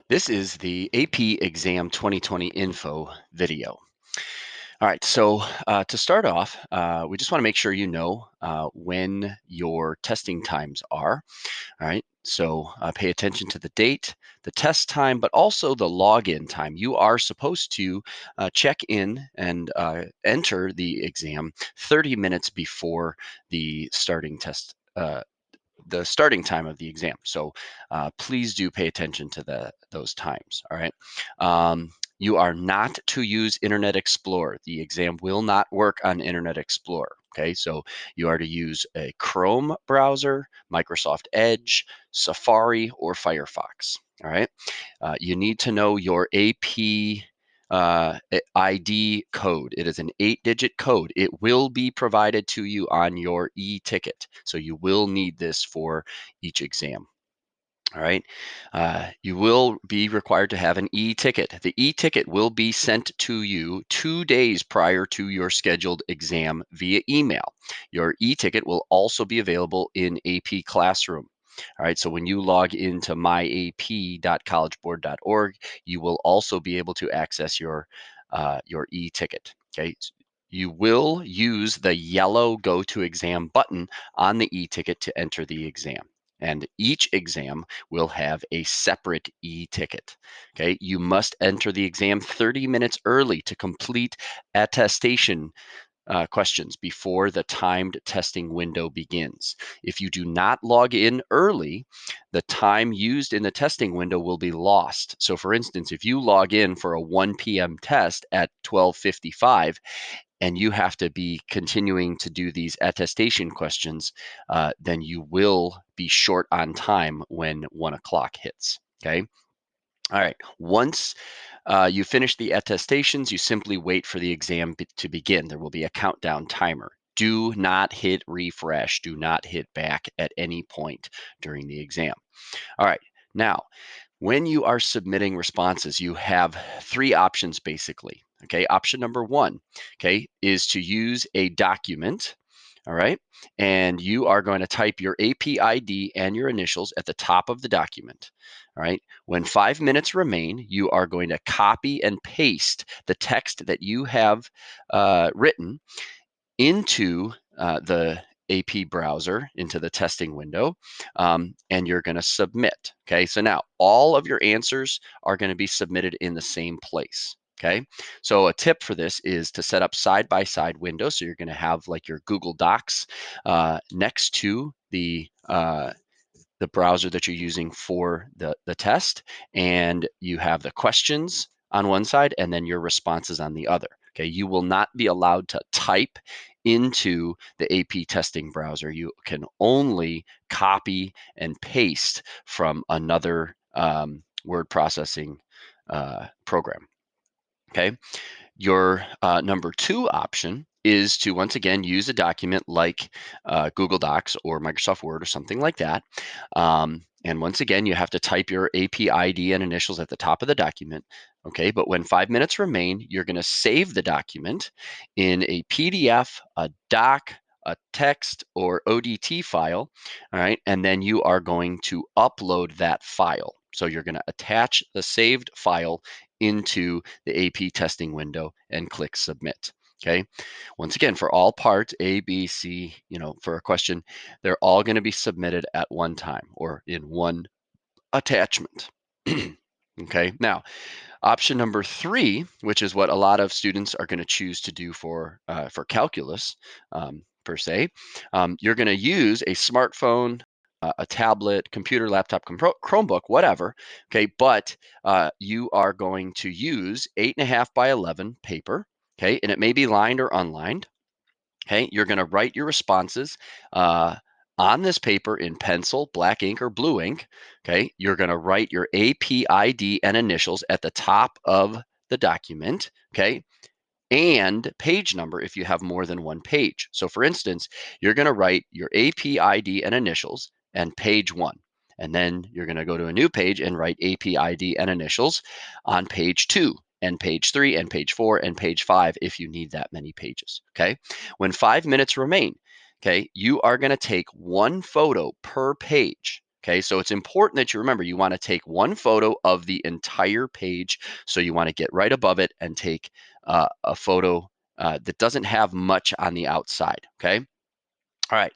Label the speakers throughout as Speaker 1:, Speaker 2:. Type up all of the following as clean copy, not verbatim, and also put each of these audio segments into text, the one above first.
Speaker 1: This is the AP Exam 2020 info video. All right, so to start off, we just want to make sure you know when your testing times are. All right, so pay attention to the date, the test time, but also the login time. You are supposed to check in and enter the exam 30 minutes before the starting test. The starting time of the exam. So please do pay attention to those times. All right. You are not to use Internet Explorer. The exam will not work on Internet Explorer. Okay, so you are to use a Chrome browser, Microsoft Edge, Safari, or Firefox. All right. You need to know your AP ID code. It is an 8-digit code. It will be provided to you on your e-ticket. So you will need this for each exam. All right. You will be required to have an e-ticket. The e-ticket will be sent to you 2 days prior to your scheduled exam via email. Your e-ticket will also be available in AP Classroom. All right, so when you log into myap.collegeboard.org, you will also be able to access your e-ticket. Okay, you will use the yellow Go to Exam button on the e-ticket to enter the exam. And each exam will have a separate e-ticket. Okay, you must enter the exam 30 minutes early to complete attestation questions before the timed testing window begins. If you do not log in early, the time used in the testing window will be lost. So for instance, if you log in for a 1 p.m. test at 12:55 and you have to be continuing to do these attestation questions, then you will be short on time when 1 o'clock hits. Okay. All right. Once you finish the attestations, you simply wait for the exam to begin. There will be a countdown timer. Do not hit refresh. Do not hit back at any point during the exam. All right. Now, when you are submitting responses, you have 3 options basically. Okay. Option number 1, okay, is to use a document. All right. And you are going to type your AP ID and your initials at the top of the document. All right. When 5 minutes remain, you are going to copy and paste the text that you have written into the AP browser, into the testing window, and you're going to submit. Okay, so now all of your answers are going to be submitted in the same place. Okay, so a tip for this is to set up side-by-side windows. So you're going to have like your Google Docs next to the browser that you're using for the test, and you have the questions on one side and then your responses on the other. Okay, you will not be allowed to type into the AP testing browser. You can only copy and paste from another word processing program. Okay, your number 2 option is to once again use a document like Google Docs or Microsoft Word or something like that. And once again, you have to type your AP ID and initials at the top of the document. Okay, but when 5 minutes remain, you're going to save the document in a PDF, a doc, a text, or ODT file. All right, and then you are going to upload that file. So you're going to attach the saved file into the AP testing window and click submit. Okay. Once again, for all parts A, B, C, for a question, they're all going to be submitted at one time or in one attachment. Okay. Now, option number 3, which is what a lot of students are going to choose to do for calculus per se, you're going to use a smartphone, a tablet, computer, laptop, Chromebook, whatever. Okay, but you are going to use 8.5 by 11 paper. Okay, and it may be lined or unlined. Okay, you're going to write your responses on this paper in pencil, black ink, or blue ink. Okay, you're going to write your AP ID and initials at the top of the document. Okay, and page number if you have more than one page. So for instance, you're going to write your AP ID and initials and page 1. And then you're going to go to a new page and write AP ID and initials on page 2 and page 3 and page 4 and page 5 if you need that many pages. Okay. When 5 minutes remain, okay, you are going to take one photo per page. Okay, so it's important that you remember you want to take one photo of the entire page. So you want to get right above it and take a photo that doesn't have much on the outside. Okay, all right.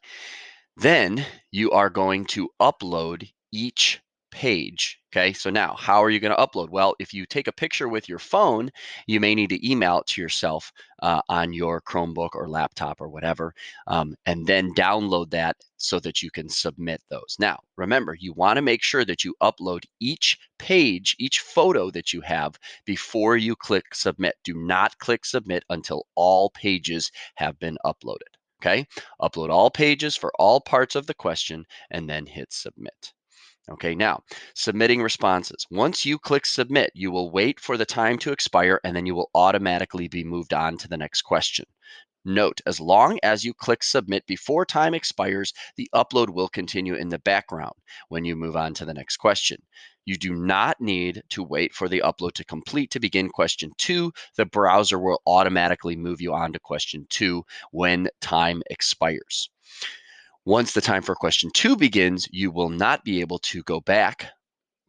Speaker 1: Then you are going to upload each page. Okay, so now how are you going to upload? Well, if you take a picture with your phone, you may need to email it to yourself on your Chromebook or laptop or whatever, and then download that so that you can submit those. Now, remember, you want to make sure that you upload each page, each photo that you have before you click submit. Do not click submit until all pages have been uploaded. Okay, upload all pages for all parts of the question and then hit submit. Okay, now submitting responses. Once you click submit, you will wait for the time to expire and then you will automatically be moved on to the next question. Note, as long as you click submit before time expires, the upload will continue in the background when you move on to the next question. You do not need to wait for the upload to complete to begin question 2. The browser will automatically move you on to question 2 when time expires. Once the time for question 2 begins, you will not be able to go back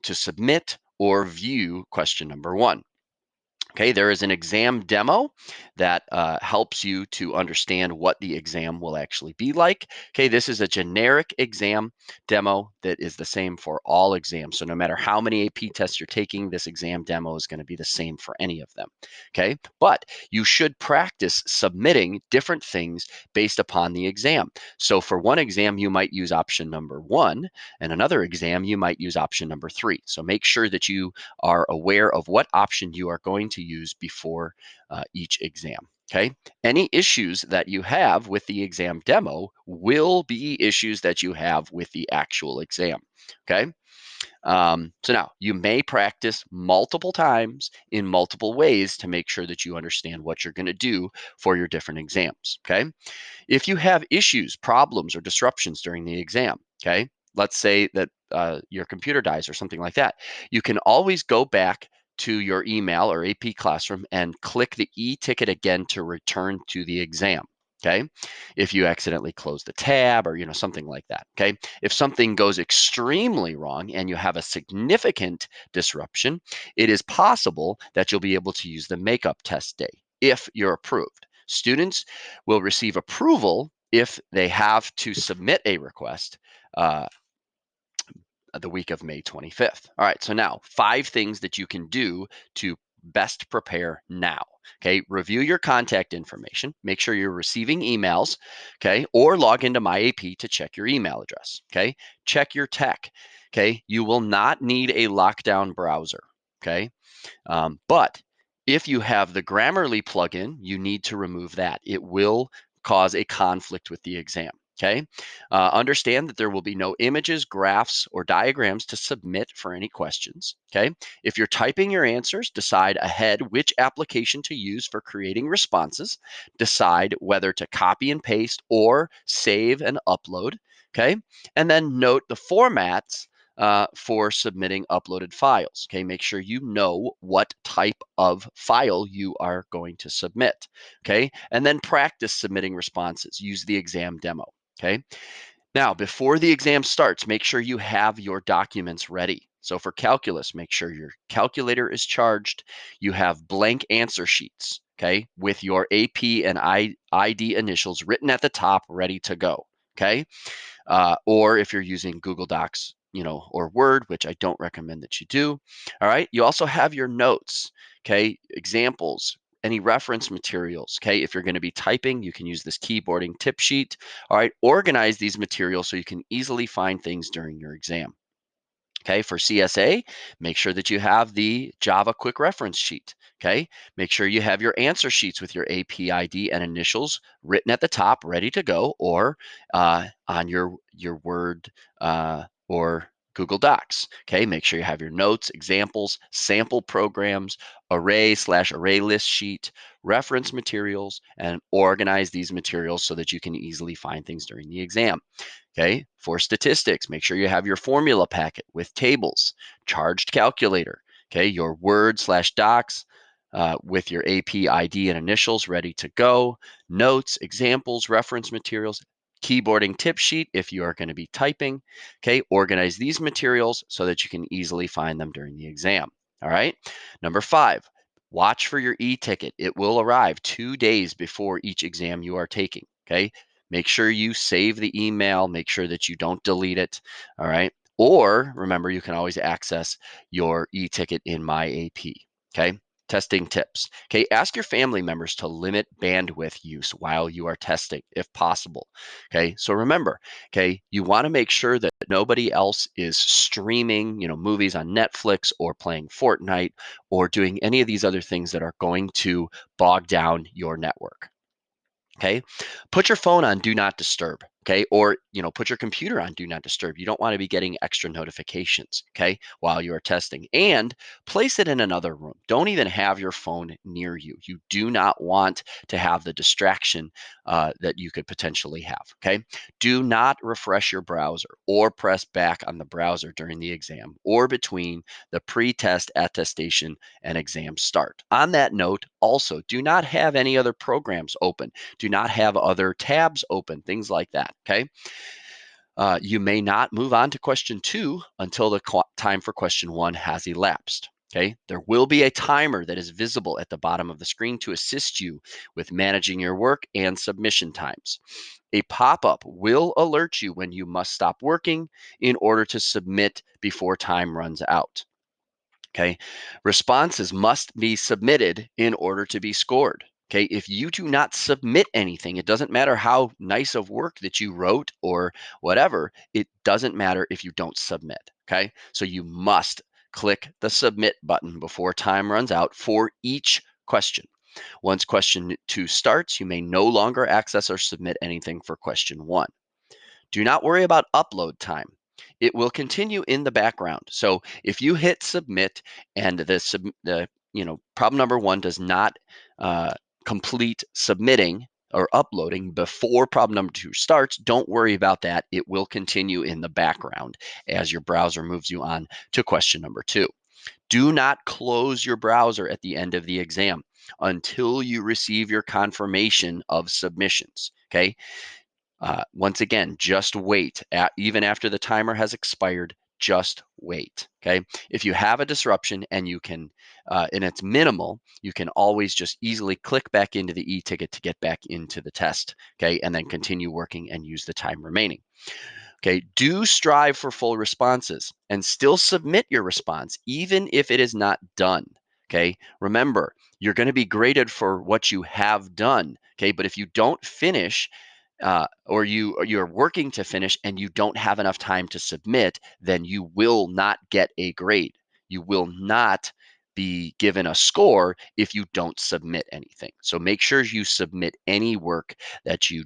Speaker 1: to submit or view question number 1. Okay, there is an exam demo that helps you to understand what the exam will actually be like. Okay, this is a generic exam demo that is the same for all exams. So no matter how many AP tests you're taking, this exam demo is going to be the same for any of them. Okay, but you should practice submitting different things based upon the exam. So for one exam, you might use option number 1, and another exam, you might use option number 3. So make sure that you are aware of what option you are going to use before each exam. Okay. Any issues that you have with the exam demo will be issues that you have with the actual exam. Okay. So now you may practice multiple times in multiple ways to make sure that you understand what you're going to do for your different exams. Okay. If you have issues, problems, or disruptions during the exam, okay, let's say that your computer dies or something like that, you can always go back to your email or AP Classroom and click the e-ticket again to return to the exam. Okay, if you accidentally close the tab or something like that. Okay, if something goes extremely wrong and you have a significant disruption, it is possible that you'll be able to use the makeup test day if you're approved. Students will receive approval if they have to submit a request uh, the week of May 25th. All right, so now 5 things that you can do to best prepare now. Okay, review your contact information, make sure you're receiving emails, okay, or log into My AP to check your email address. Okay, check your tech. Okay, you will not need a lockdown browser. Okay, but if you have the Grammarly plugin, you need to remove that. It will cause a conflict with the exam. Okay. Understand that there will be no images, graphs, or diagrams to submit for any questions. Okay. If you're typing your answers, decide ahead which application to use for creating responses. Decide whether to copy and paste or save and upload. Okay. And then note the formats for submitting uploaded files. Okay, make sure you know what type of file you are going to submit. Okay, and then practice submitting responses. Use the exam demo. Okay, now before the exam starts, make sure you have your documents ready. So for calculus, make sure your calculator is charged. You have blank answer sheets, okay, with your AP and ID initials written at the top, ready to go. Okay, or if you're using Google Docs, or Word, which I don't recommend that you do. All right. You also have your notes, okay, examples, any reference materials. Okay. If you're going to be typing, you can use this keyboarding tip sheet. All right. Organize these materials so you can easily find things during your exam. Okay, for CSA, make sure that you have the Java quick reference sheet. Okay, make sure you have your answer sheets with your AP ID and initials written at the top, ready to go, or on your Word or Google Docs. Okay, make sure you have your notes, examples, sample programs, array/array list sheet, reference materials, and organize these materials so that you can easily find things during the exam. Okay, for statistics, make sure you have your formula packet with tables, charged calculator, okay, your Word/docs with your AP ID and initials ready to go, notes, examples, reference materials, keyboarding tip sheet if you are going to be typing. Okay, organize these materials so that you can easily find them during the exam. All right. Number 5, watch for your e-ticket. It will arrive 2 days before each exam you are taking. Okay, make sure you save the email, make sure that you don't delete it. All right. Or remember, you can always access your e-ticket in My AP. Okay. Testing tips. Okay, ask your family members to limit bandwidth use while you are testing if possible. Okay, so remember, okay, you want to make sure that nobody else is streaming, movies on Netflix or playing Fortnite or doing any of these other things that are going to bog down your network. Okay, put your phone on do not disturb. Okay, or put your computer on do not disturb. You don't want to be getting extra notifications, okay, while you are testing. And place it in another room. Don't even have your phone near you. You do not want to have the distraction that you could potentially have. Okay, do not refresh your browser or press back on the browser during the exam or between the pre-test attestation and exam start. On that note, also do not have any other programs open. Do not have other tabs open, things like that, okay? You may not move on to question 2 until the time for question 1 has elapsed. Okay, there will be a timer that is visible at the bottom of the screen to assist you with managing your work and submission times. A pop-up will alert you when you must stop working in order to submit before time runs out. Okay, responses must be submitted in order to be scored. Okay, if you do not submit anything, it doesn't matter how nice of work that you wrote or whatever, it doesn't matter if you don't submit. Okay, so you must click the submit button before time runs out for each question. Once question 2 starts, you may no longer access or submit anything for question 1. Do not worry about upload time. It will continue in the background. So if you hit submit and the problem number 1 does not complete submitting or uploading before problem number 2 starts, don't worry about that. It will continue in the background as your browser moves you on to question number 2. Do not close your browser at the end of the exam until you receive your confirmation of submissions. Okay. Once again, just wait. Even after the timer has expired, just wait. Okay. If you have a disruption and and it's minimal, you can always just easily click back into the e-ticket to get back into the test. Okay. And then continue working and use the time remaining. Okay. Do strive for full responses and still submit your response, even if it is not done. Okay. Remember, you're going to be graded for what you have done. Okay. But if you don't finish, or you're working to finish and you don't have enough time to submit, then you will not get a grade. You will not be given a score if you don't submit anything. So make sure you submit any work that you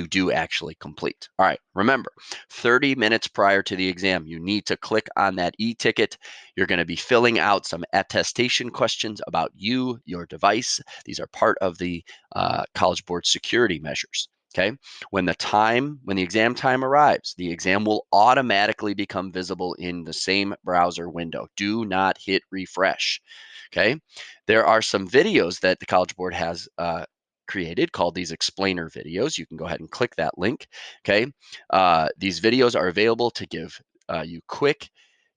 Speaker 1: do actually complete. All right, remember, 30 minutes prior to the exam, you need to click on that e-ticket. You're going to be filling out some attestation questions about you, your device. These are part of the College Board security measures. Okay, when the exam time arrives, the exam will automatically become visible in the same browser window. Do not hit refresh. Okay, there are some videos that the College Board has created called these explainer videos. You can go ahead and click that link. Okay, these videos are available to give you quick,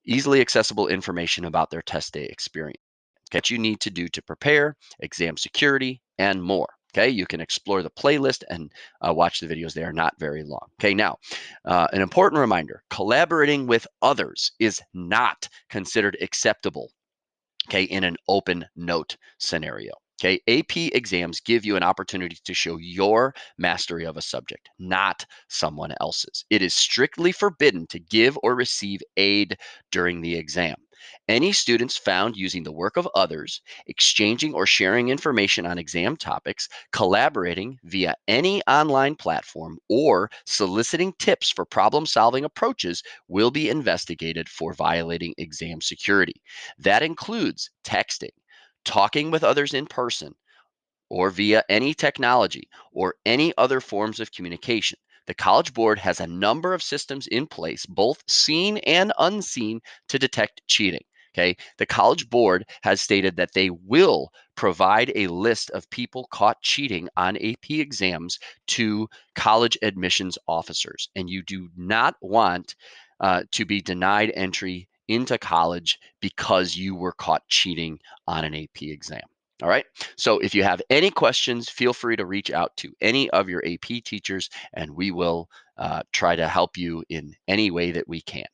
Speaker 1: easily accessible information about their test day experience. Okay, what you need to do to prepare, exam security, and more. Okay, you can explore the playlist and watch the videos. They are not very long. Okay, now, an important reminder, collaborating with others is not considered acceptable, okay, in an open note scenario. Okay, AP exams give you an opportunity to show your mastery of a subject, not someone else's. It is strictly forbidden to give or receive aid during the exam. Any students found using the work of others, exchanging or sharing information on exam topics, collaborating via any online platform, or soliciting tips for problem-solving approaches will be investigated for violating exam security. That includes texting, talking with others in person, or via any technology or any other forms of communication. The College Board has a number of systems in place, both seen and unseen, to detect cheating. Okay, the College Board has stated that they will provide a list of people caught cheating on AP exams to college admissions officers, and you do not want to be denied entry into college because you were caught cheating on an AP exam. All right. So if you have any questions, feel free to reach out to any of your AP teachers, and we will try to help you in any way that we can.